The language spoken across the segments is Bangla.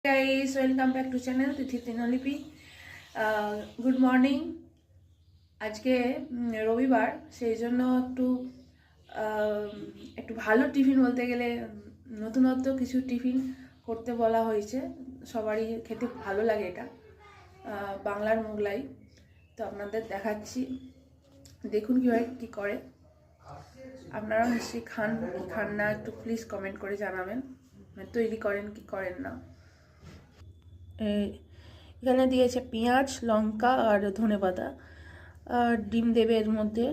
Guys, welcome back to channel Tithi Trinalipi. Good morning. আজকে রবিবার, সেই জন্য একটু ভালো টিফিন বলতে গেলে নতুনত্ব কিছু টিফিন করতে বলা হয়েছে। সবারই খেতে ভালো লাগে এটা, বাংলার মোগলাই। তো আপনাদের দেখাচ্ছি, দেখুন কীভাবে কী করে। আপনারা নিশ্চয়ই খান কি খান না, একটু প্লিজ কমেন্ট করে জানাবেন, তৈরি করেন কি করেন না। এখানে দিয়েছে পেঁয়াজ, লঙ্কা আর ধনেপাতা, আর ডিম দেবে এর মধ্যে,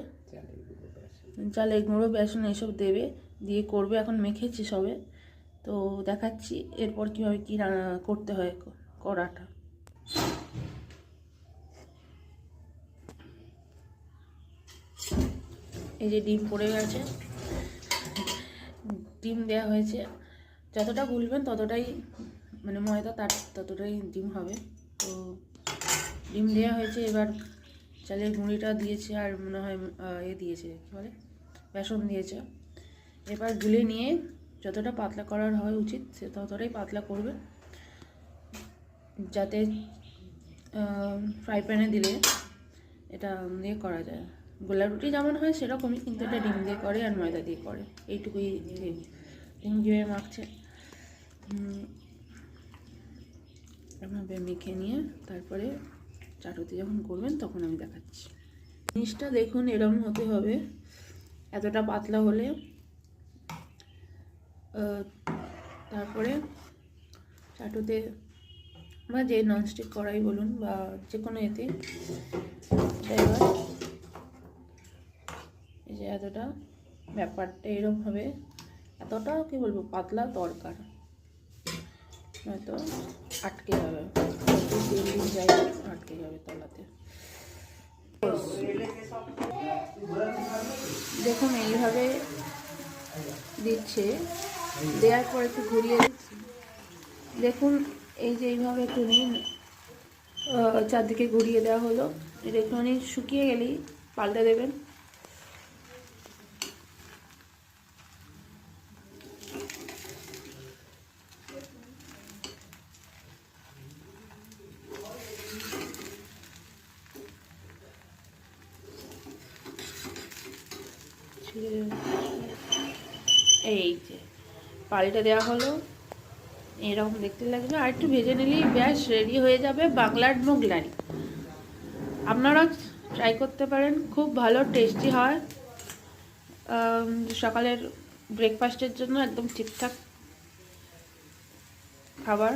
চালের গুঁড়ো, বেসন এসব দেবে, দিয়ে করবে। এখন মেখেছি সবে, তো দেখাচ্ছি এরপর কীভাবে কী করতে হয় করাটা। এই যে ডিম পড়ে গেছে, ডিম দেওয়া হয়েছে। যতটা গুলবেন ততটাই ময়দা ততটাই ডিম হবে। তো ডিম দেওয়া হয়েছে, এবার চালের গুঁড়িটা দিয়েছে, আর মনে হয় দিয়েছে কী বলে বেসন দিয়েছে। এবার গুলে নিয়ে যতটা পাতলা করার হয় উচিত সে ততটাই পাতলা করবে, যাতে ফ্রাই প্যানে দিলে এটা দিয়ে করা যায়। গোলা রুটি যেমন হয় সেরকমই, কিন্তু এটা ডিম দিয়ে করে আর ময়দা দিয়ে করে, এইটুকুই। ডিম দিয়ে মাখছে, এভাবে মেখে নিয়ে তারপরে চাটুতে যখন করবেন তখন আমি দেখাচ্ছি। জিনিসটা দেখুন এরকম হতে হবে, এতটা পাতলা হলে তারপরে চাটুতে বা যে ননস্টিক কড়াই বলুন বা যে কোনো এতে, এবার এই যে এতটা ব্যাপারটা এরকম হবে, এতটা কি বলবো পাতলা দরকার, নয়তো আটকে যাবে, যাই আটকে যাবে তলাতে। দেখুন এইভাবে দিচ্ছে, দেওয়ার পর একটু ঘুরিয়ে দিচ্ছি। দেখুন এই যে এইভাবে একটু নিন, চারদিকে ঘুরিয়ে দেওয়া হলো। এটা একটুখানি শুকিয়ে গেলেই পাল্টে দেবেন। এই যে পাল্টে দেওয়া হলো, এরকম দেখতে লাগবে। আর একটু ভেজে নিলেই ব্যাস রেডি হয়ে যাবে বাংলার মোগলাই। আপনারা ট্রাই করতে পারেন, খুব ভালো টেস্টি হয়। সকালের ব্রেকফাস্টের জন্য একদম ঠিকঠাক খাবার।